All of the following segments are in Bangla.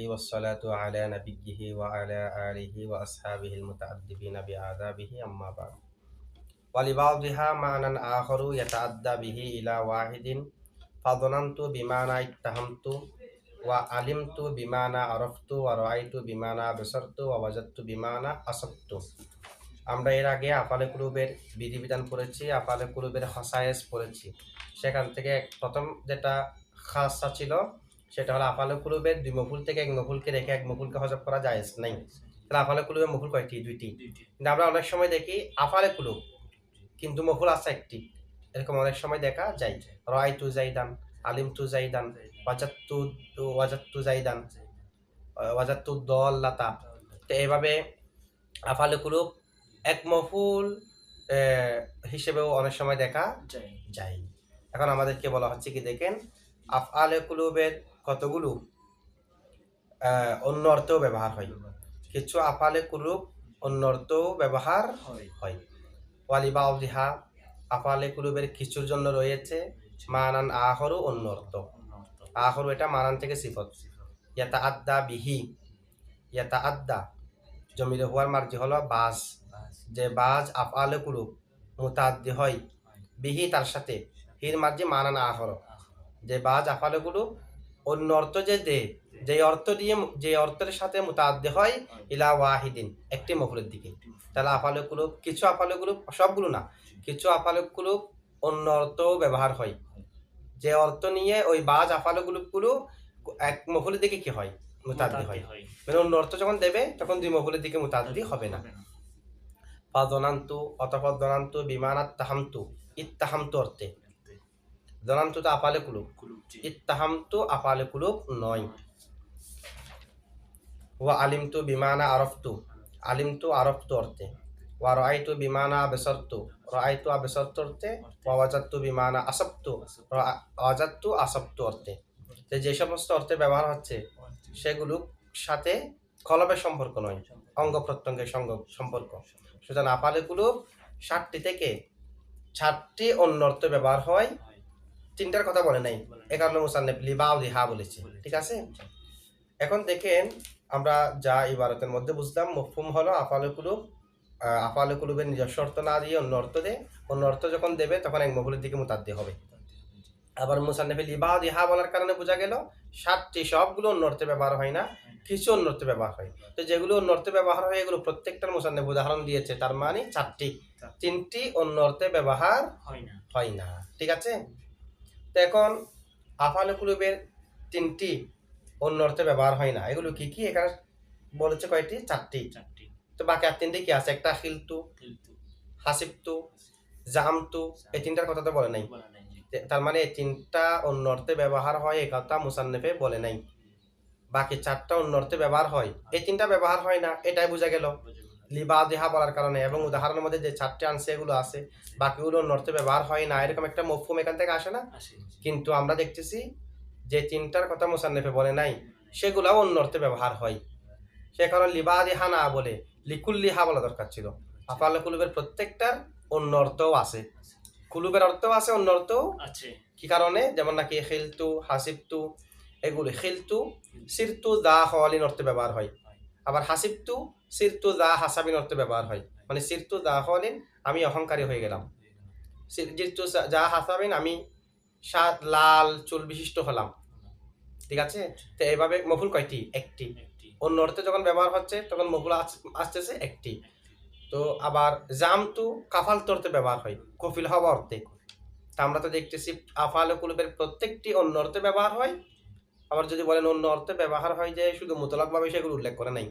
والصلاة على نبيه وعلى آله وأصحابه المتأدبين بآدابه أما بعد ولبعضها معنى آخر يتعدى به إلى واحد فظننت بمعنى اتهمت وعلمت بمعنى عرفت ورأيت بمعنى بصرت ووجدت بمعنى أصبت আমরা এর আগে আফালে কুলুবের বিধিবিধান পড়েছি, আফালে কুলুবের খাসায়েস পড়েছি। সেখান থেকে প্রথম যেটা খাসা ছিল সেটা হলো আফালে কুলুবের দুই মফুল থেকে এক মফুলকে রেখে এক মফুলকে হজব করা জায়েজ নাই। তাহলে আফালে কুলুবের মফুল কয়টি? দুইটি। কিন্তু আমরা অনেক সময় দেখি আফালে কুলুব কিন্তু মফুল আছে একটি, এরকম অনেক সময় দেখা যায়। রাআইতু যাইদান, আলিমতু যাইদান, ওয়াজাদতু যাইদান, ওয়াজাদতু দাল্লাতা। তো এইভাবে আফালে কুলুব এক মফুল হিসেবেও অনেক সময় দেখা যায়। এখন আমাদেরকে বলা হচ্ছে কি দেখেন, আফআলে কুলুবের কতগুলো অন্য অর্থেও ব্যবহার হয়। কিছু আফআলে কুলুব অন্য অর্থেও ব্যবহার হয়। ওয়ালিবাউদিহা, আফআলে কুলুবের কিছুর জন্য রয়েছে মানান আখরু, অন্য অর্থ। আখরু এটা মানান থেকে সিফত। ইয়াতাআদ্দা বিহি, ইয়াতাআদ্দা জমিরে হুয়ার মার্জি হলো বাজ, যে বাজ আফআলে কুলুব মুতাআদ্দি হয় বিহি তার সাথে, হির মার্জি মানান আখর, যে বাজ আফআলে কুলুব অন্য অর্থ যে অর্থ দিয়ে যে অর্থের সাথে মুতাআদ্দি হয় ইলা ওয়াহিদিন, একটি মফুলের দিকে। তাহলে আফআলে কুলুব, কিছু আফআলে কুলুব, সবগুলো না, কিছু আফআলে কুলুব অন্য অর্থও ব্যবহার হয়, যে অর্থ নিয়ে ওই বাজ আফআলে কুলুবগুলো এক মফুলের দিকে কি হয়? মুতাআদ্দি হয়। মানে অন্য অর্থ যখন দেবে তখন দুই মফুলের দিকে মুতাআদ্দি হবে না। ফাযনান্তু, অতঃপর যনান্তু বিমানাত তাহামতু, ইত্তাহামতু অর্থে। যনান্তু তো আফআলে কুলুব, ইত্তাহামতু আফআলে কুলুব নয়। ওয়া আলিমতু বিমানা আরফতু, আলিমতু আরফতু অর্থে। ওয়া রাআইতু বিমানা আবসারতু, রাআইতু আবসারতু অর্থে। ওয়া ওয়াজাদতু বিমানা আসাবতু, ওয়াজাদতু আসাবতু অর্থে। যে সমস্ত অর্থে ব্যবহার হচ্ছে সেগুলোর সাথে কলবের সম্পর্ক নয়, অঙ্গ প্রত্যঙ্গের সম্পর্ক। সুতরাং আফআলে কুলুব 7টি থেকে 7টি অন্য অর্থে ব্যবহার হয়, 3টার কথা বলে নাই। এ কারণে মুসান্নিফ লিবাউদিহা বলেছে। ঠিক আছে, এখন দেখেন আমরা যা ইবারতের মধ্যে বুঝলাম, মফহুম হলো আফআলে কুলুব আফআলে কুলুবের নিজস্ব অর্থ না দিয়ে অন্য অর্থ দেয়। অন্য অর্থ যখন দেবে তখন এক মফুলের দিকে মুতাআদ্দি হবে। আবার মুসান্নিফে লিবাউদিহা বলার কারণে বোঝা গেল 7টি সবগুলো অন্য অর্থে ব্যবহার হয় না, কিছু অন্য অর্থে ব্যবহার হয়। তো যেগুলো অন্য অর্থে ব্যবহার হয় এগুলো প্রত্যেকটার মুসান্নিফ উদাহরণ দিয়েছে, তার মানে 4টি, 3টি অন্য অর্থে ব্যবহার হয় না। ঠিক আছে, তো এখন আফআলে কুলুবের 3টি অন্য অর্থে ব্যবহার হয় না, এগুলো কি কি? এখানে বলেছে কয়টি? 4টি। তো বাকি আর 3টি কি আছে? একটা খিলতু, হাসিবতু, জামতু, এই 3টার কথা তো বলে নাই। তার মানে এই 3টা অন্য অর্থে ব্যবহার হয়, এই কথা মুসান্নিফে বলে নাই। বাকি 4টা অন্য অর্থে ব্যবহার হয়, এই 3টা ব্যবহার হয় না, এটাই বোঝা গেল লিবাউদিহা বলার কারণে। এবং উদাহরণের মধ্যে যে 4টি আনছে এগুলো আছে, বাকিগুলো অন্য অর্থে ব্যবহার হয় না, এরকম একটা মফহুম এখান থেকে আসে না? কিন্তু আমরা দেখতেছি যে 3টার কথা মুসান্নিফে বলে নাই সেগুলাও অন্য অর্থে ব্যবহার হয়। সে কারণে লিবাউদিহা না বলে লিকুল্লিহা বলা দরকার ছিল। আফআলে কুলুবের প্রত্যেকটার অন্য অর্থও আছে, কুলুবের অর্থও আছে, অন্য অর্থও আছে। কি কারণে? যেমন নাকি খিলতু, হাসিবতু, এগুলি খিলতু সিরতু দা খাওয়ালিন অর্থে ব্যবহার হয়, আবার হাসিবতু সিরতু দা হাসাবিন অর্থে ব্যবহার হয়। মানে সিরতু দা খাওয়ালিন আমি অহংকারী হয়ে গেলাম, সিরতু দা হাসাবিন আমি লাল চুল বিশিষ্ট হলাম। ঠিক আছে, তো এইভাবে মফুল কয়টি? একটি। অন্য অর্থে যখন ব্যবহার হচ্ছে তখন মফুল আসতেছে একটি। তো আবার জামতু কাফালতু অর্থে ব্যবহার হয়, কফিল হওয়া অর্থে। তা আমরা তো দেখতেছি আফআলে কুলুবের প্রত্যেকটি অন্য অর্থে ব্যবহার হয়। আবার যদি বলেন অন্য অর্থে ব্যবহার হয় যে শুধু মুতলাকভাবে, সেগুলো উল্লেখ করে নাই।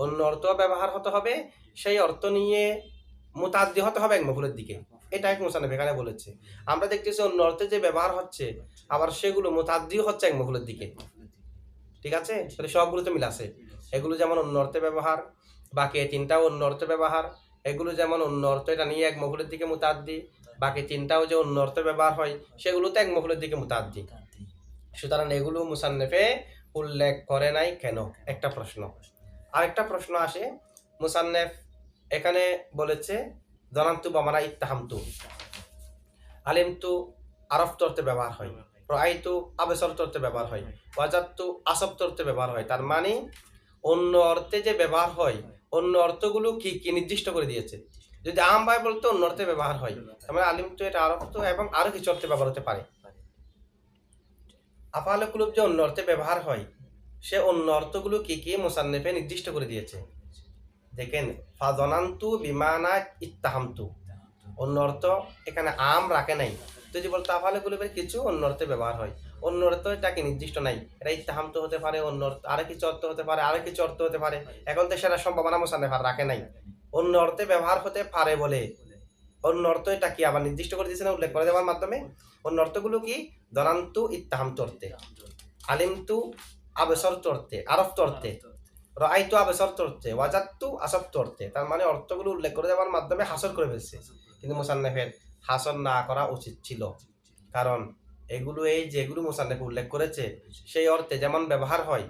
অন্য অর্থ ব্যবহার হতে হবে, সেই অর্থ নিয়ে মুতাআদ্দি হতে হবে এক মফুলের দিকে, এটা এক মুসান্নিফ এখানে বলেছে। আমরা দেখতেছি অন্য অর্থে যে ব্যবহার হচ্ছে আবার সেগুলো মুতাআদ্দিও হচ্ছে এক মফুলের দিকে। ঠিক আছে, তাহলে সবগুলো তো মিল আছে। এগুলো যেমন অন্য অর্থে ব্যবহার, বাকি 3টাও অন্য অর্থে ব্যবহার। এগুলো যেমন অন্য অর্থ, এটা নিয়ে এক মফুলের দিকে মুতাআদ্দি, বাকি 3টাও যে অন্য অর্থে ব্যবহার হয় সেগুলো তো এক মফুলের দিকে মুতাআদ্দি। সুতরাং এগুলো মুসান্নিফে উল্লেখ করে নাই কেন? একটা প্রশ্ন। আরেকটা প্রশ্ন আসে, মুসান্নিফ এখানে বলেছে যনান্তু বামানা ইত্তাহামতু, আলিমতু আরফতু অর্থে ব্যবহার হয়, রাআইতু আবসারতু অর্থে ব্যবহার হয়, ওয়াজাদতু আসাবতু অর্থে ব্যবহার হয়। তার মানে অন্য অর্থে যে ব্যবহার হয়, অন্য অর্থগুলো কি কি নির্দিষ্ট করে দিয়েছে। যদি আমভাবে বলতো অন্য অর্থে ব্যবহার হয়, তার মানে আলিমতু এটা আরফতু এবং আরো কিছু অর্থে ব্যবহার হতে পারে। আফআলে কুলুব যে অন্য অর্থে ব্যবহার হয়, সে অন্য অর্থগুলো কি কি মুসান্নিফে নির্দিষ্ট করে দিয়েছে। দেখেন, ফাযনান্তু বিমানা ইত্তাহামতু, অন্য অর্থ এখানে আম রাখে নাই। যদি বলতো আফআলে কুলুবের কিছু অন্য অর্থে ব্যবহার হয়, অন্য অর্থ এটাকে নির্দিষ্ট নাই, এটা ইত্তাহামতু হতে পারে, অন্য অর্থ আরো কিছু অর্থ হতে পারে, আরো কিছু অর্থ হতে পারে। এখন তো সেটা সম্ভাবনা মুসান্নিফ আর রাখে নাই। অন্য অর্থে ব্যবহার হতে পারে বলে অন্য অর্থ এটা কি আবার নির্দিষ্ট করে দিয়েছে না, উল্লেখ করে দেওয়ার মাধ্যমে। অন্য অর্থগুলো কি? দরান্তু ইত্তাহামতু অর্থে, আলিমতু আবসারতু অর্থে, আরফতু অর্থে, রাআইতু আবসারতু অর্থে, ওয়াজাদতু আসাবতু অর্থে। তার মানে অর্থগুলো উল্লেখ করে দেওয়ার মাধ্যমে হাসর করে ফেলছে। কিন্তু মুসান্নিফের হাসর না করা উচিত ছিল, কারণ এগুলো এই যেগুলো মুসান্নিফ উল্লেখ করেছে সেই অর্থে যেমন ব্যবহার হয়,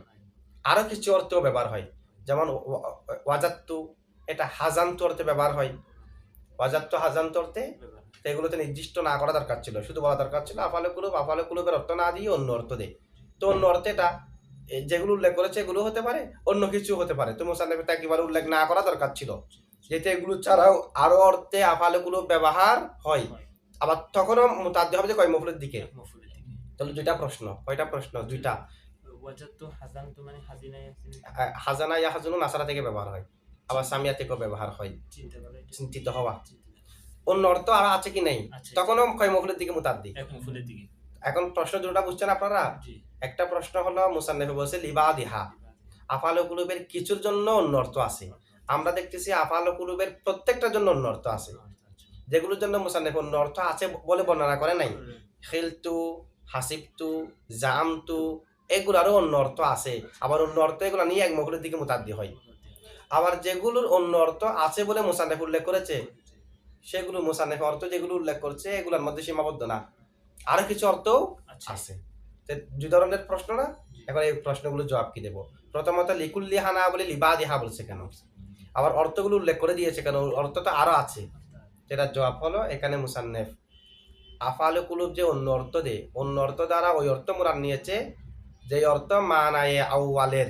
আরো কিছু অর্থেও ব্যবহার হয়। যেমন ওয়াজাদতু, এটা হাজান্তু অর্থে ব্যবহার হয়, ওয়াজাদতু হাজান্তু অর্থে। তো এগুলোতে নির্দিষ্ট না করা দরকার ছিল, শুধু বলা দরকার ছিল আফআলে কুলুব, আফআলে কুলুবের অর্থ না দিয়ে অন্য অর্থ দেয়। তো অন্য অর্থে এটা যেগুলো উল্লেখ করেছে এগুলো হতে পারে, অন্য কিছু হতে পারে। তো মুসান্নিফের তা একেবারে উল্লেখ না করা দরকার ছিল, যেহেতু এগুলো ছাড়াও আরো অর্থে আফআলে কুলুব ব্যবহার হয়। আবার তখনও মুতাদ্দি হবে যে কয় মফুলের দিকে। তাহলে দুইটা প্রশ্ন, কয়টা প্রশ্ন? দুইটা। ওয়াজাদতু হাজানতু মানে হাজিনা ইয়াসিন, হাজানা ইয়াহজুনু নাসারা থেকে ব্যবহার হয়, আবার সামিয়া থেকেও ব্যবহার হয়, চিন্তা করে চিন্তিত হওয়া। অন্য অর্থ আর আছে কি নেই, তখনও কয় মফুলের দিকে মুতাদ্দি। এক মুফুলের দিকে। এখন প্রশ্ন দুটো বুঝছেন আপনারা? জি। একটা প্রশ্ন হলো মুসান্নিফ বলছে লিবাদিহা, আফআলে কুলুবের কিছুর জন্য অন্য অর্থ আছে। আমরা দেখতেছি আফআলে কুলুবের প্রত্যেকটার জন্য অন্য অর্থ আছে, যেগুলোর জন্য মুসান্নিফ অন্য অর্থ আছে বলে বর্ণনা করে নাই। খিলতু, হাসিবতু, জামতু, এগুলারও অন্য অর্থ আছে। আবার অন্য অর্থ এগুলো নিয়ে এক মফুলের দিকে মুতাদ্দি হয়। আবার যেগুলোর অন্য অর্থ আছে বলে মুসান্নিফ উল্লেখ করেছে, সেগুলো মুসান্নিফ অর্থ যেগুলো উল্লেখ করছে এগুলোর মধ্যে সীমাবদ্ধ না, আরো কিছু অর্থ আছে। দুই ধরনের প্রশ্ন না? এখন এই প্রশ্নগুলো জবাব কি দেব? প্রথমত লিকুল্লিহা না বলে লিবাদিহা বলছে কেন? আবার অর্থগুলো উল্লেখ করে দিয়েছে কেন? অর্থ তো আরো আছে। যেটা জবাব হলো, এখানে মুসান্নিফ আফআলে কুলুব যে অন্য অর্থ দেয়, অন্য অর্থ দ্বারা ওই অর্থ মুরাদ নিয়েছে যে অর্থ মানায়ে আউয়ালের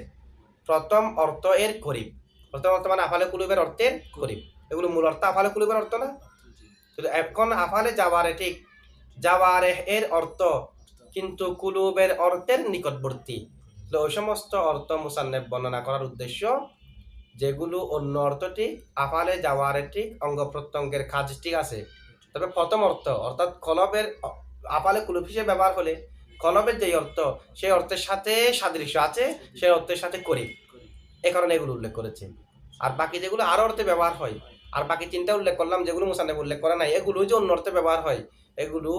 প্রথম অর্থ এর করিব। প্রথম অর্থ মানে আফআলে কুলুবের অর্থের করিব। এগুলো মূল অর্থ আফআলে কুলুবের অর্থ না? কিন্তু এখন আফআলে জাওয়ারে ঠিক জাওয়ারে এর অর্থ কিন্তু কুলুবের অর্থের নিকটবর্তী। ওই সমস্ত অর্থ মুসান্নিফ বর্ণনা করার উদ্দেশ্য যেগুলো অন্য অর্থ ঠিক, আফআলে জাওয়ারে ঠিক, অঙ্গ প্রত্যঙ্গের কাজ ঠিক আছে, তবে প্রথম অর্থ অর্থাৎ কলবের আফআলে কুলুব হিসেবে ব্যবহার হলে কলবের যেই অর্থ সেই অর্থের সাথে সাদৃশ্য আছে, সেই অর্থের সাথে করিব, এ কারণে এগুলো উল্লেখ করেছে। আর বাকি যেগুলো আরো অর্থে ব্যবহার হয়, আর বাকি তিনটা উল্লেখ করলাম যেগুলো মুসান্নিফ উল্লেখ করে নাই, এগুলো যে অন্য অর্থে ব্যবহার হয়, এগুলো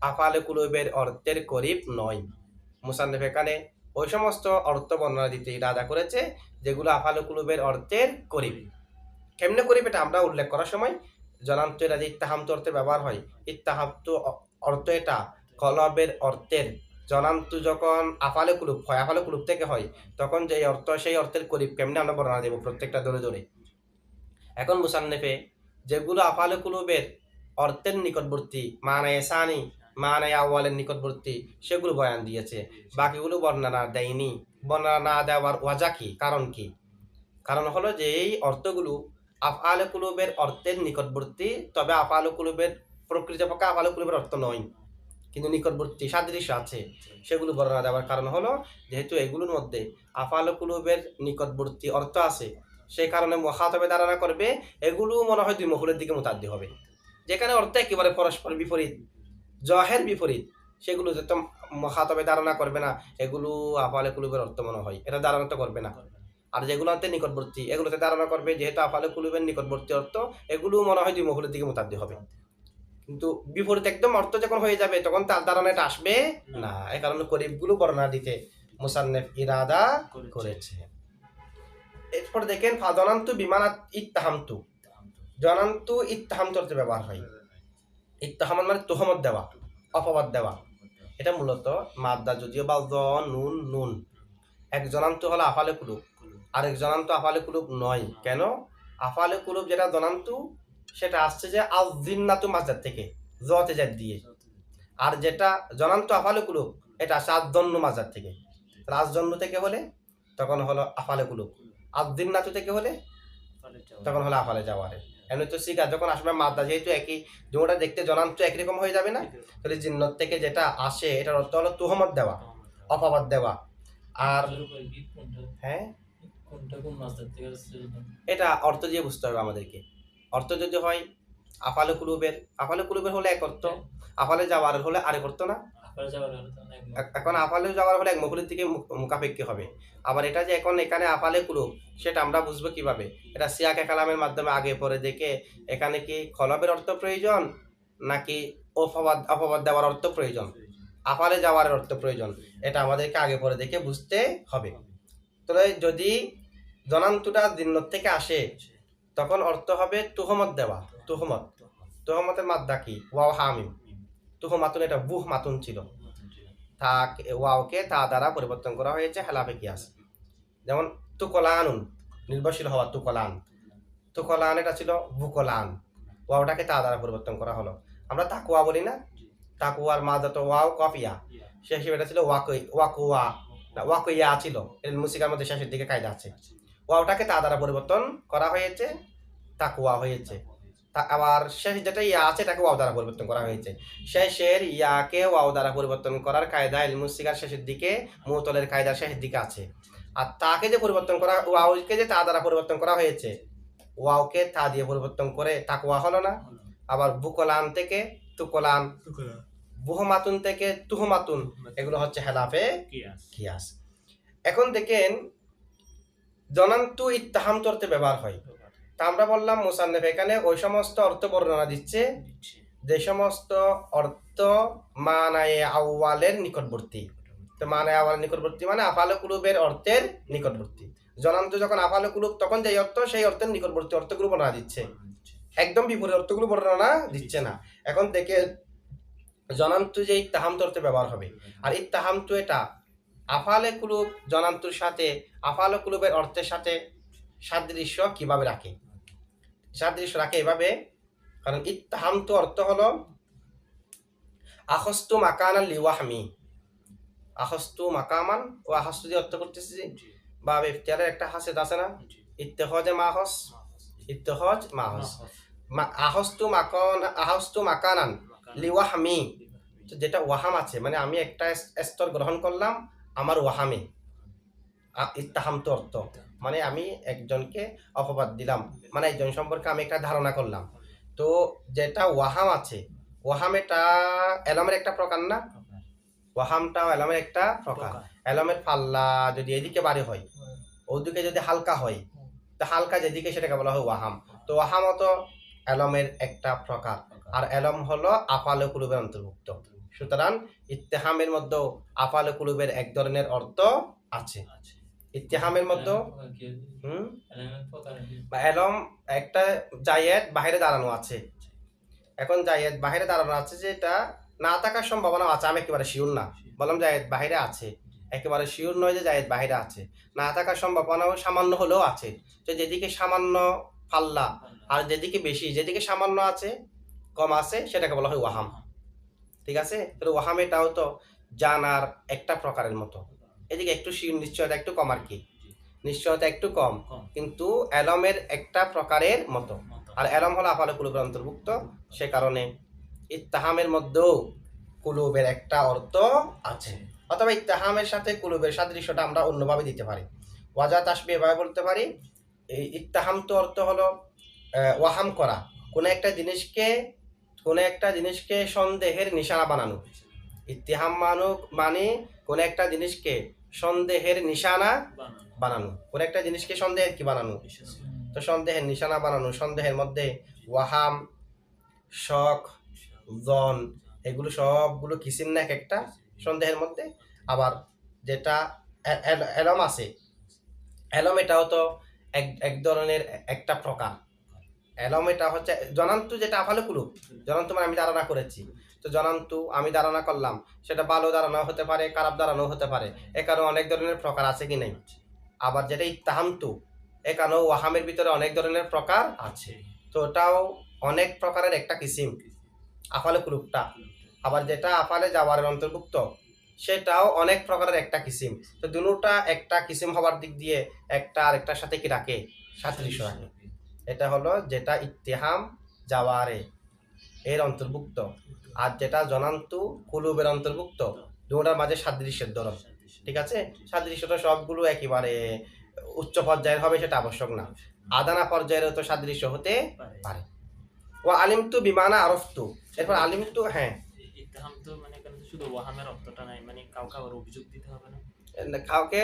আফআলে কুলুবের অর্থের করিব নয়। মুসান্নিফ এখানে ওই সমস্ত অর্থ বর্ণনা দিতে ইরাদা করেছে যেগুলো আফআলে কুলুবের অর্থের করিব। কেমনে করিব এটা আমরা উল্লেখ করার সময় জনান্ত এটা যে ইত্তাহামতু অর্থে ব্যবহার হয়, ইত্তাহামতু অর্থ এটা কলবের অর্থের। জনান্তু যখন আফআলে কুলুব হয়, আফআলে কুলুব থেকে হয়, তখন যে অর্থ সেই অর্থের করিব কেমনে আমরা বর্ণনা দেব প্রত্যেকটা ধরে ধরে। এখন মুসান্নিফে যেগুলো আফআলে কুলুবের অর্থের নিকটবর্তী, মানায়ে সানি, মানায়ে আউয়ালের নিকটবর্তী, সেগুলো বয়ান দিয়েছে। বাকিগুলো বর্ণনা দেয়নি। বর্ণনা না দেওয়ার ওয়াজা কি, কারণ কি? কারণ হলো যে এই অর্থগুলো আফআলে কুলুবের অর্থের নিকটবর্তী, তবে আফআলে কুলুবের প্রকৃতপক্ষে আফআলে কুলুবের অর্থ নয়, কিন্তু নিকটবর্তী সাদৃশ্য আছে। সেগুলো বর্ণনা দেওয়ার কারণ হলো যেহেতু এগুলোর মধ্যে আফআলে কুলুবের নিকটবর্তী অর্থ আছে, সেই কারণে মুখাতাবে ধারণা করবে এগুলো মনে হয় দুই মফুলের দিকে মুতাদ্দি হবে। যেখানে অর্থ একেবারে পরস্পর বিপরীত, জহের বিপরীত, সেগুলো যত মুখাতাবে ধারণা করবে না, এগুলো আফআলে কুলুবের অর্থ মনে হয়, এটা ধারণা তো করবে না। আর যেগুলোতে নিকটবর্তী এগুলোতে ধারণা করবে যেহেতু আফআলে কুলুবের নিকটবর্তী অর্থ, এগুলো মনে হয় দুই মফুলের দিকে মুতাদ্দি হবে। কিন্তু বিপরীত একদম অর্থ যখন হয়ে যাবে তখন তার ধারণা এটা আসবে না। এই কারণে করিবগুলো বর্ণনা দিতে মুসান্নিফ ইরাদা করেছে। এরপর দেখেন ফাজনান্তু বিমানাত ইত্তাহামতু, জনান্তু ইত্তাহামতু অর্থে ব্যবহার হয়। ইত্তাহামান মানে তুহমত দেওয়া, অপবাদ দেওয়া। এটা মূলত মাদ্দা, যদিও বা নুন নুন। এক জনান্তু হলো আফআলে কুলুব, আরেক জনান্তু আফআলে কুলুব নয়। কেন? আফআলে কুলুব যেটা জনান্তু সেটা আসছে যে আল জিন্নাতু মাসদার থেকে, জতে জাত দিয়ে। আর যেটা জনান্ত আফালে কুলুব এটা আসে আজদন্য মাজার থেকে। তাহলে আজদন্য থেকে হলে তখন হলো আফালে কুলুব, আদিন্নাতু থেকে হলে তখন হলো আফালে জাওয়ারে। এমনি তো সিগা যখন আসবে মাদ্দা যেহেতু একই, যেটা দেখতে জনান্ত একই রকম হয়ে যাবে না, তাহলে জিন্নত থেকে যেটা আসে এটার অর্থ হলো তুহমত দেওয়া, অপবাদ দেওয়া। আর হ্যাঁ, এটা অর্থ দিয়ে বুঝতে হবে আমাদেরকে। অর্থ যদি হয় আফালে কুলুবের হলে এক অর্থ, আফালে যাওয়ার হলে আরেক অর্থ না। এখন আফালে যাওয়ার হলে এক মফুলের দিকে মুখাপেক্ষী হবে। আবার এটা যে এখন এখানে আফালে কুলুব সেটা আমরা বুঝবো কিভাবে? এটা সিয়াকে কালামের মাধ্যমে আগে পরে দেখে এখানে কি খলবের অর্থ প্রয়োজন নাকি অপবাদ দেওয়ার অর্থ প্রয়োজন, আফালে যাওয়ার অর্থ প্রয়োজন, এটা আমাদেরকে আগে পরে দেখে বুঝতে হবে। তবে যদি জনান্তটা দিন্নত থেকে আসে তখন অর্থ হবে তুহমত দেওয়া। তুহমতের মাদ্দা কি? ওয়াও হামিম। তুহমাতুন এটা বুহ মাতুন ছিল, ওয়াওকে তা দ্বারা পরিবর্তন করা হয়েছে হেলাফে কিয়াস। যেমন তুকলানুন, নির্ভরশীল হওয়া তুকলান এটা ছিল বুকলান, ওয়াওটাকে তা দ্বারা পরিবর্তন করা হলো। আমরা তাকুয়া বলি না, তাকুয়ার মাদাত ওয়াও কফিয়া, সে হিসেবে এটা ছিল ওয়াকুয়া ছিল। এর মুসিকার মধ্যে শেষের দিকে কায়দা আছে। ওয়াওটাকে তা দ্বারা পরিবর্তন করা হয়েছে, তাকুয়া হয়েছে। আবার শেষ যেটা ইয়া আছে এটাকে ওয়াও দ্বারা পরিবর্তন করা হয়েছে। শেষের ইয়াকে ওয়াও দ্বারা পরিবর্তন করার কায়দা ইলমুসিকার শেষের দিকে, মুতলের কায়দার শেষের দিকে আছে। আর তাকে যে পরিবর্তন করা, ওয়াওকে যে তা দ্বারা পরিবর্তন করা হয়েছে, ওয়াওকে তা দিয়ে পরিবর্তন করে তাকুয়া হলো না। আবার বুকলান থেকে তুকলান, বুহমাতুন থেকে তুহমাতুন, এগুলো হচ্ছে হেলাফে কিয়াস। এখন দেখেন জনান্তু ইত্তাহাম অর্থে ব্যবহার হয়। তা আমরা বললাম মুসান্নেফ এখানে ওই সমস্ত অর্থ বর্ণনা দিচ্ছে যে সমস্ত অর্থ মানায়ে আউয়ালের নিকটবর্তী। তো মানায়ে আউয়ালের নিকটবর্তী মানে আফালে কুলুবের অর্থের নিকটবর্তী। জনান্তু যখন আফালে কুলুব তখন যে অর্থ, সেই অর্থের নিকটবর্তী অর্থগুলো বর্ণনা দিচ্ছে, একদম বিপরীত অর্থগুলো বর্ণনা দিচ্ছে না। এখন থেকে জনান্তু যে ইত্তাহাম অর্থে ব্যবহার হবে, আর ইত্তাহাম তো এটা আফালে কুলুব জনান্তুর সাথে আফালে কুলুবের অর্থের সাথে সাদৃশ্য কিভাবে রাখে? সাদৃশ্য রাখে এভাবে, কারণ ইত্তাহাম তো অর্থ হলো আখস্তু মাকানান লিওয়াহমি, আখস্তু মাকামান ও আখস্তু দিয়ে অর্থ করতেছি বা ইফতিয়ারের একটা হাসেদ আছে না, ইত্তেখজে মাহস, ইত্তেখজ মাহস, আহস্তু মাকানান লিওয়াহমি, যেটা ওয়াহাম আছে মানে আমি একটা স্তর গ্রহণ করলাম আমার ওয়াহামে। ইত্তাহাম তো অর্থ মানে আমি একজনকে অপবাদ দিলাম, মানে একজন সম্পর্কে আমি একটা ধারণা করলাম। তো যেটা ওয়াহাম আছে, ওয়াহাম এটা এলমের একটা প্রকার না, ওয়াহামটাও এলমের একটা প্রকার। এলমের পাল্লা যদি এদিকে বাড়ি হয়, ওদিকে যদি হালকা হয়, তো হালকা যেদিকে সেটাকে বলা হয় ওয়াহাম। তো ওয়াহাম তো এলমের একটা প্রকার, আর এলম হলো আফালে কুলুবের অন্তর্ভুক্ত। সুতরাং ইত্তেহামের মধ্যে আফালে কুলুবের এক ধরনের অর্থ আছে। ইত্তেহামের মধ্যে এলম একটা জায়েদ বাহিরে দাঁড়ানো আছে। এখন জায়েদ বাহিরে দাঁড়ানো আছে, যেটা না থাকার সম্ভাবনা আছে, আমি একেবারে শিওর না, বললাম জায়েদ বাহিরে আছে, একেবারে শিওর নয় যে জায়েদ বাহিরে আছে, না থাকার সম্ভাবনাও সামান্য হলেও আছে। তো যেদিকে সামান্য পাল্লা আর যেদিকে বেশি, যেদিকে সামান্য আছে কম আছে, সেটাকে বলা হয় ওয়াহাম। ঠিক আছে, তো ওয়াহাম এটাও তো জানার একটা প্রকারের মতো। এদিকে একটু নিশ্চয়তা একটু কম আর কি, নিশ্চয়তা একটু কম, কিন্তু এলমের একটা প্রকারের মতো। আর এলম হলো আফালে কুলুবের অন্তর্ভুক্ত, সে কারণে ইত্তাহামের মধ্যেও কুলুবের একটা অর্থ আছে। অথবা ইত্তাহামের সাথে কুলুবের সাদৃশ্যটা আমরা অন্যভাবে দিতে পারি, ওয়াজা তাসবিহ এভাবে বলতে পারি। এই ইত্তাহাম তো অর্থ হলো ওয়াহাম করা, কোনো একটা জিনিসকে সন্দেহের নিশানা বানানো। ইত্তিহাম মানে কোনো একটা জিনিসকে সন্দেহের নিশানা বানানো, কোনো একটা জিনিসকে সন্দেহের কি বানানো, তো সন্দেহের নিশানা বানানো। সন্দেহের মধ্যে ওয়াহাম, শক, জন, এগুলো সবগুলো কিসিম না এক একটা সন্দেহের মধ্যে। আবার যেটা এলম আছে, এলম এটাও তো এক ধরনের একটা প্রকার। এলম এটা হচ্ছে জনান্তু, যেটা আফালে কুলুব। জনান্তু মানে আমি ধারণা করেছি, তো জনান্তু আমি ধারণা করলাম, সেটা ভালো ধারণা হতে পারে, খারাপ ধারণাও হতে পারে, এখানেও অনেক ধরনের প্রকার আছে কি নাই। আবার যেটা ইত্তাহামতু, এখানেও ওয়াহামের ভিতরে অনেক ধরনের প্রকার আছে, তো ওটাও অনেক প্রকারের একটা কিসিম আফালে কুলুবটা। আবার যেটা আফালে জাওয়ারের অন্তর্ভুক্ত সেটাও অনেক প্রকারের একটা কিসিম। তো দুটোটা একটা কিসিম হওয়ার দিক দিয়ে একটা আরেকটার সাথে কি রাখে? সাদৃশ্য রাখে। এটা হলো যেটা ইত্তেহাম জাওয়ারে এর অন্তর্ভুক্ত, আর যেটা জনান্তু কুলুবের অন্তর্ভুক্ত, দুটার মাঝে সাদৃশ্যের ধরন। ঠিক আছে, সাদৃশ্যটা সবগুলো একেবারে উচ্চ পর্যায়ের হবে সেটা আবশ্যক না, আদানা পর্যায়েরও তো সাদৃশ্য হতে পারে। ও আলিমতু বিমানা আরফতু, এরপর আলিমতু, হ্যাঁ ইত্তেহাম তো মানে এখানে তো শুধু ওয়াহামের অর্থটা নাই, মানে কাউকে আবার অভিযোগ দিতে হবে না, কাউকে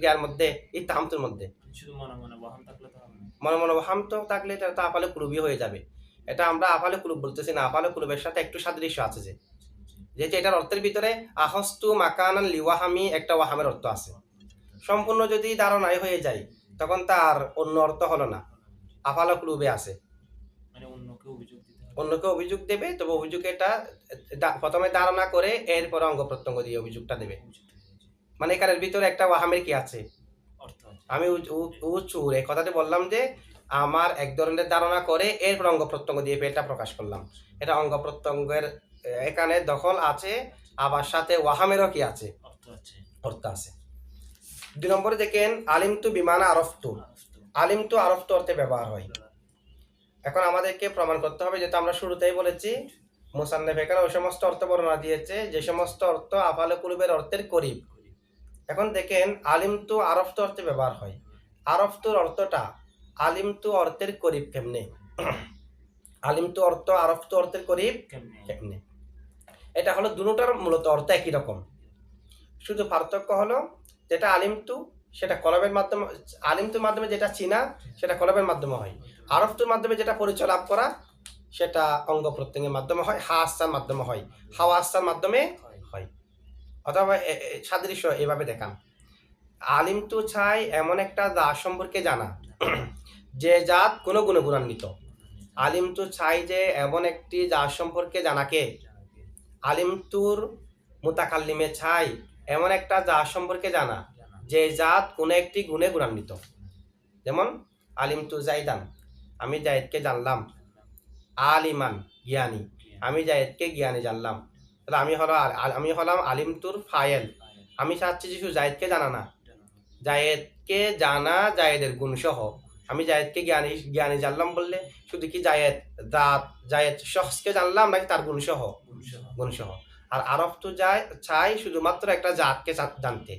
জ্ঞার মধ্যে ইত্তাহামতুর মধ্যে শুধু মনে মনে ওয়াহাম থাকলে তো হবে না। মনে মনে হাম তো থাকলে এটা তো আফালে কুলুবই হয়ে যাবে। এটা আমরা আফালে কুলুব বলতেছি না, আফালে কুলুবের সাথে একটু সাদৃশ্য আছে, যেহেতু এটার অর্থের ভিতরে আহস্তু মাকানান লিওয়াহামি একটা ওয়াহামের অর্থ আছে। সম্পূর্ণ যদি ধারণাই হয়ে যায় তখন তার অন্য অর্থ হলো না, আফালে কুলুবে আছে। মানে অন্যকে অভিযোগ দিতে হবে, অন্যকে অভিযোগ দেবে, তবে অভিযোগ এটা প্রথমে ধারণা করে এরপরে অঙ্গ প্রত্যঙ্গ দিয়ে অভিযোগটা দেবে। মানে এখানের ভিতরে একটা ওয়াহামের কি আছে, অর্থ আছে। আমি উচুর এই কথাটি বললাম যে আমার এক ধরনের ধারণা করে এরপর অঙ্গ প্রত্যঙ্গ দিয়ে এটা প্রকাশ করলাম। এটা অঙ্গ প্রত্যঙ্গের এখানে দখল আছে, আবার সাথে ওয়াহামেরও কি আছে, অর্থ আছে। অর্থ আছে। 2 নম্বরে দেখেন আলিমতু বিমানা আরফতু, আলিমতু আরফতু অর্থে ব্যবহার হয়। এখন আমাদেরকে প্রমাণ করতে হবে, যেটা আমরা শুরুতেই বলেছি মুসান্নিফ এখানে ওই সমস্ত অর্থ বর্ণনা দিয়েছে যে সমস্ত অর্থ আফালে কুলুবের অর্থের করিব। এখন দেখেন আলিমতু আরফতু অর্থে ব্যবহার হয়, আরফতুর অর্থটা আলিমতু অর্থের করিব কেমনে? আলিমতু অর্থ আরফতু অর্থের করিব কেমনে? কেমনে? এটা হলো দুটোটার মূলত অর্থ একই রকম, শুধু পার্থক্য হলো যেটা আলিমতু সেটা কলবের মাধ্যমে, আলিমতুর মাধ্যমে যেটা চিনা সেটা কলবের মাধ্যমে হয়, আরফতুর মাধ্যমে যেটা পরিচয় লাভ করা সেটা অঙ্গ প্রত্যঙ্গের মাধ্যমে হয়, হাসার মাধ্যমে হয়, হাওয়াসার মাধ্যমে হয়। অথবা সাদৃশ্য এভাবে দেখান, আলিমতু চাই এমন একটা দাস সম্পর্কে জানা যে জাত কোনো গুণে গুণান্বিত। আলিমতু চাই যে এমন একটি জাত সম্পর্কে জানাকে, আলিমতুর মুতাকাল্লিমে চাই এমন একটা জাত সম্পর্কে জানা যে জাত কোনো একটি গুণে গুণান্বিত। যেমন আলিমতু জাইদান, আমি জায়েদকে জানলাম, আলিমান জ্ঞানী, আমি জায়েদকে জ্ঞানী জানলাম। তাহলে আমি হলাম আলিমতুর ফায়েল, আমি চাচ্ছি যে শুধু জায়েদকে জানা না, জায়েদকে জানা জায়েদের গুণসহ। আমি জায়েদকে জ্ঞানী জানলাম বললে শুধু কি জায়েদ শখসকে জানলাম নাকি তার গুণসহ? গুণসহ। আর আরফতু চাই শুধুমাত্র একটা জাতকে জানতে,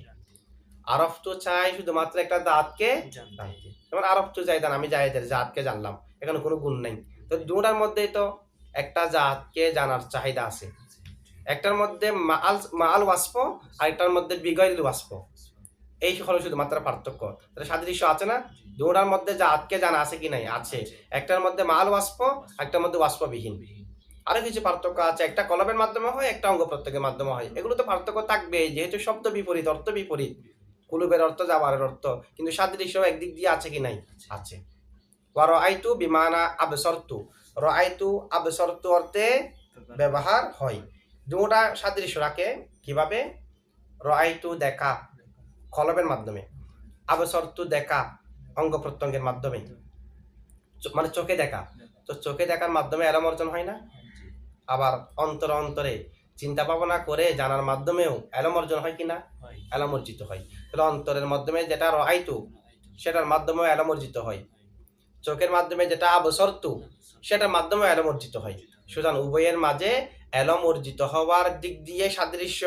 আরফতু চাই শুধুমাত্র একটা জাতকে জানতে। যেমন আরফতু জায়দান, আমি জায়েদের জাতকে জানলাম, এখানে কোনো গুণ নেই। তো দুটার মধ্যেই তো একটা জাতকে জানার চাহিদা আছে, একটার মধ্যে মাল ওয়াসফ আর একটার মধ্যে বিগয়রিল ওয়াসফ, এই হলো শুধুমাত্র পার্থক্য। তাহলে সাদৃশ্য আছে না? দুটার মধ্যে জাতকে জানা আছে কি নাই? আছে। একটার মধ্যে মাল ওয়াসফ, একটার মধ্যে ওয়াসফবিহীন। আরো কিছু পার্থক্য আছে, একটা কলবের মাধ্যমে হয়, একটা অঙ্গ প্রত্যঙ্গের মাধ্যমে হয়। এগুলো তো পার্থক্য থাকবে, যেহেতু শব্দ বিপরীত, অর্থ বিপরীত, কুলুবের অর্থ জাবারের অর্থ, কিন্তু সাদৃশ্য একদিক দিয়ে আছে কি নাই? আছে। ওয়া রাআইতু বিমানা আবসারতু, রাআইতু আবসারতু অর্থে ব্যবহার হয়। দুটা সাদৃশ্য রাখে কিভাবে? রাআইতু দেখা কলবের মাধ্যমে, আবসারতু দেখা অঙ্গ প্রত্যঙ্গের মাধ্যমে, মানে চোখে দেখা। তো চোখে দেখার মাধ্যমে এলম অর্জন হয় না? আবার অন্তরে চিন্তা ভাবনা করে জানার মাধ্যমেও এলম অর্জন হয় কিনা? এলম অর্জিত হয়। তাহলে অন্তরের মাধ্যমে যেটা রাআইতু সেটার মাধ্যমেও এলম অর্জিত হয়, চোখের মাধ্যমে যেটা আবসরতু সেটার মাধ্যমে এলম অর্জিত হয়। সুতরাং উভয়ের মাঝে এলম অর্জিত হওয়ার দিক দিয়ে সাদৃশ্য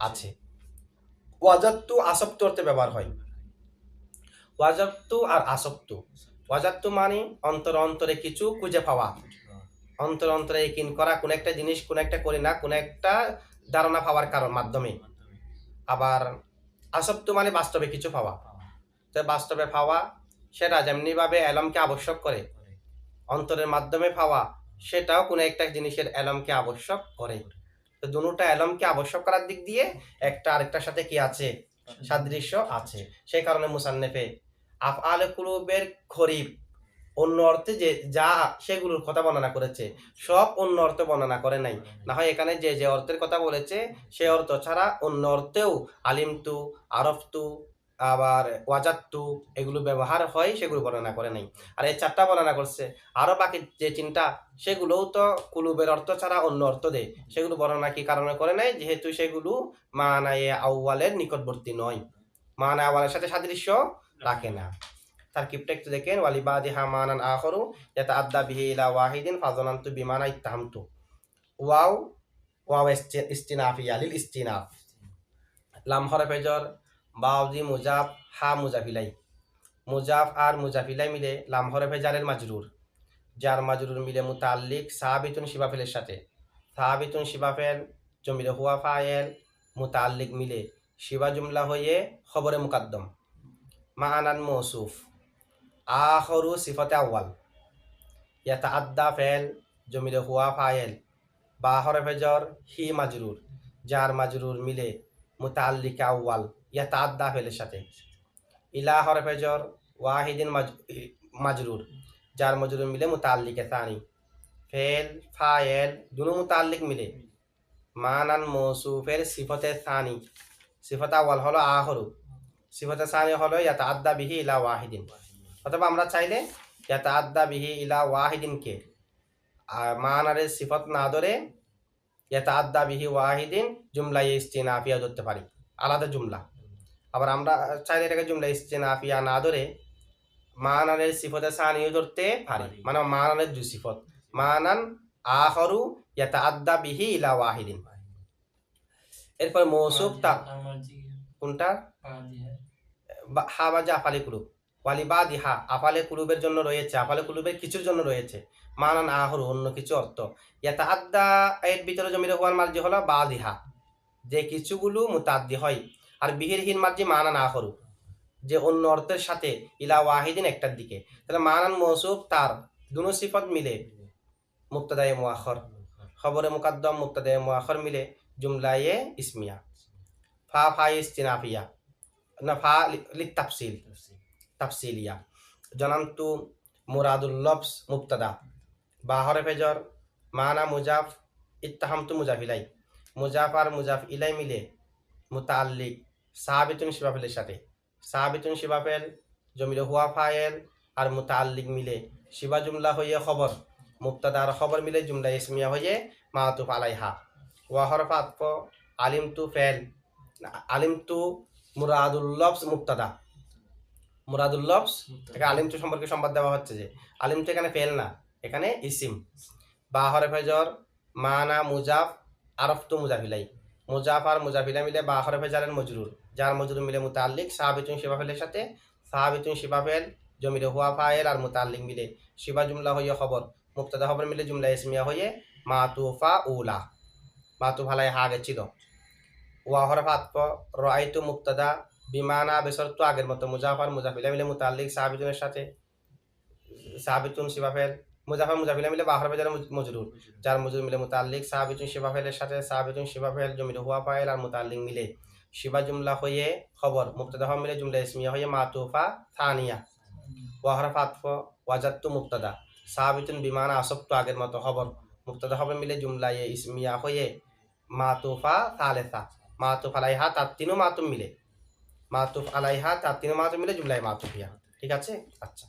আছে। ওয়াজাত্তু আসক্ত অর্থে ব্যবহার হয়। ওয়াজাত্তু আর আসক্তু, ওয়াজাত্তু মানে অন্তরে কিছু খুঁজে পাওয়া, অন্তরে ইকিন করা, কোন একটা জিনিস কোন একটা করি না, কোন একটা ধারণা পাওয়ার কারণ মাধ্যমে। আবার আসক্ত মানে বাস্তবে কিছু পাওয়া, তো বাস্তবে পাওয়া সেটা যেমনি ভাবে এলমকে আবশ্যক করে, অন্তরের মাধ্যমে পাওয়া সেটাও কোন একটা জিনিসের এলমকে আবশ্যক করে। তো দুটোটা এলমকে আবশ্যক করার দিক দিয়ে একটা আরেকটার সাথে কি আছে? সাদৃশ্য আছে। সেই কারণে মুসান্নিফে আফআলে কুলুবের খরিব অন্য অর্থে যে যা সেগুলোর কথা বর্ণনা করেছে, সব অন্য অর্থে বর্ণনা করে নাই। না হয় এখানে যে অর্থের কথা বলেছে সে অর্থ ছাড়া অন্য অর্থেও আলিমতু, আরফতু, আবার ওয়াজাত্তু এগুলো ব্যবহার হয় সেগুলো বর্ণনা করে নাই। আর এই 4টা বর্ণনা করছে। আরো বাকি যে 3টা সেগুলোও তো কুলুবের অর্থ ছাড়া অন্য অর্থ দেয়, সেগুলো বর্ণনা কি কারণে করে নাই, যেহেতু সেগুলো মানায়ে আউয়ালের নিকটবর্তী নয়, মানা আউয়ালের সাথে সাদৃশ্য রাখে না। তারকিবটা একটু দেখেন, ওয়ালিবাদিহা মানান আখরু ইয়াতাআদ্দা বিহি ইলা ওয়াহিদিন ফাযনানতু বিমানা ইত্তাহামতু। ওয়াও ওয়াও ইস্তিনাফিয়া লিল ইস্তিনাফ। লাম হরফে জর, বাউজি মুজাফ, হা মুজাফিলাই। মুজাফ আর মুজাফিলাই মিলে লাম হরফে জারের মাজরুর, যার মাজরুর মিলে মুতাল্লিক সাহাবিতুন শিবাফেলের সাথে, সাহাবিতুন শিবাফেল জমিলে হুয়া ফায়েল, মুতাল্লিক মিলে শিবা জুমলা হয়ে খবরে মুকাদ্দম। মাআনান মৌসুফ, আখরু সিফতে আউয়াল, ইয়াতাআদ্দা ফেল জমিলে হুয়া ফায়েল, বা হরফে জর, হি মাজরুর, যার মাজরুর মিলে মুতাল্লিক আউয়াল ইয়াতাআদ্দা ফেলের সাথে। ইলা হরফে জর, ওয়াহিদিন মাজরুর, যার মাজরুর মিলে মুতাল্লিকে তানি। ফেল ফায়েল দুনো মুতাল্লিক মিলে মানান মৌসুফের সিফতে সানি, সিফত আউয়াল হলো আখরু, সিফতে সানি হলো ইয়াতাআদ্দা বিহি ইলা ওয়াহিদিন। অথবা আমরা চাইলে ইয়াতাআদ্দা বিহি ইলা ওয়াহিদিনকে মানারের সিফত না ধরে ইয়াতাআদ্দা বিহি ওয়াহিদিন জুমলা ইস্তিনাফিয়া ধরতে পারি, আলাদা জুমলা। আবার আমরা চাইলে এটাকে জুমলা ইস্তিনাফিয়া না ধরে মানানের সিফতে সানিও ধরতে পারি, মানে মানানের দুই সিফত, মানান আখরু ইয়াতাআদ্দা বিহি ইলা ওয়াহিদিন। এরপর মৌসুফ তা কোনটা, হা বাজা আফালে কুলুব, ওয়ালিবাদিহা আফালে কুলুবের জন্য রয়েছে, আফালে কুলুবের কিছুর জন্য রয়েছে মানান আখরু অন্য কিছু অর্থ। ইয়াতাআদ্দা এর ভিতরে জমিরে হওয়ার মার্জি হলো বাদিহা, যে কিছুগুলো মুতাদ্দি হয়, আর বিহির হিন মার্জি মানান আখরু, যে অন্য অর্থের সাথে ইলা ওয়াহিদিন একটার দিকে। তাহলে মানান মৌসুফ তার দুনো সিফত মিলে মুক্তাদায়ে মুআখর, খবরে মুকাদ্দম মুক্তাদায়ে মুআখর মিলে জুমলায়ে ইসমিয়া। ফা ফায়ে ইস্তিনাফিয়া না, ফা লিত তাফসিল তাফসিলিয়া। জনান্তু মুরাদুল লফস মুবতাদা, বা হরফে জর, মানা মুজাফ, ইত্তাহামতু মুজাফিলাই, মুজাফ আর মুজাফ ইলাই মিলে মুতাল্লিক সাহাবিতুন শিবাফেলের সাথে, সাহাবিতুন শিবাফেল জমিলে হুয়া ফায়েল আর মুতাল্লিক মিলে শিবা জুমলা হয়ে খবর, মুবতাদা আর খবর মিলে জুমলা ইসমিয়া হয়ে মাতুফ আলাইহা। ওয়া হরফ আতফ, আলিমতু ফেল, আলিমতু মুরাদুল লফস মুবতাদা, মুরাদুল লফস এখানে আলিমতু সম্পর্কে সংবাদ দেওয়া হচ্ছে যে আলিমতু এখানে ফেল না, এখানে ইসিম। বা হরফে জর, মানা মুজাফ, আরফতু মুজাফিলাই, মুজাফ আর মুজাফিলা মিলে বা হরফে জারের মজরুর, যার মজরুর মিলে মুতাল্লিক সাহাবিতুন শিবাফেলের সাথে, সাহাবিতুন শিবাফেল জমিরে হুয়া ফায়েল আর মুতাল্লিক মিলে শিবা জুমলা হয়ে খবর, মুবতাদা খবর মিলে জুমলা ইসমিয়া হয়ে মাতুফা উলা, মাতুফ আলাইহা আগে ছিল। ওয়া হরফ আতফ, রাআইতু মুবতাদা, বিমানা বেসরতু আগের মতো, মুজাফ আর মুজাফিলা মিলে মুতাল্লিক সাহাবিতুনের সাথে, সাহাবিতুন শিবাফেল, মুজাফর মুজাফিলা মিলে বা হরফে জারের মজরুর, যার মজরুর মিলে মুতাল্লিক সাহাবিতুন শিবাফেলের সাথে, সাহাবিতুন শিবাফেল জমিরে হুয়া ফায়েল আর মুতাল্লিক মিলে শিবা জুমলা হয়ে খবর, মুবতাদা খবর মিলে জুমলা ইসমিয়া হয়ে মাতুফা থানিয়া। ওয়া হরফ আতফ, ওয়াজাত্তু মুবতাদা, সাহাবিতুন বিমানা আসবতু আগের মতো খবর, মুবতাদা খবর মিলে জুমলা ইসমিয়া হয়ে মাতুফা থালেসা, মাতুফ আলাইহা তার তিনও মাতুম মিলে, মাতুফ আলাইহা তার তিনও মাতুম মিলে জুমলায় মাতুফিয়া। ঠিক আছে, আচ্ছা।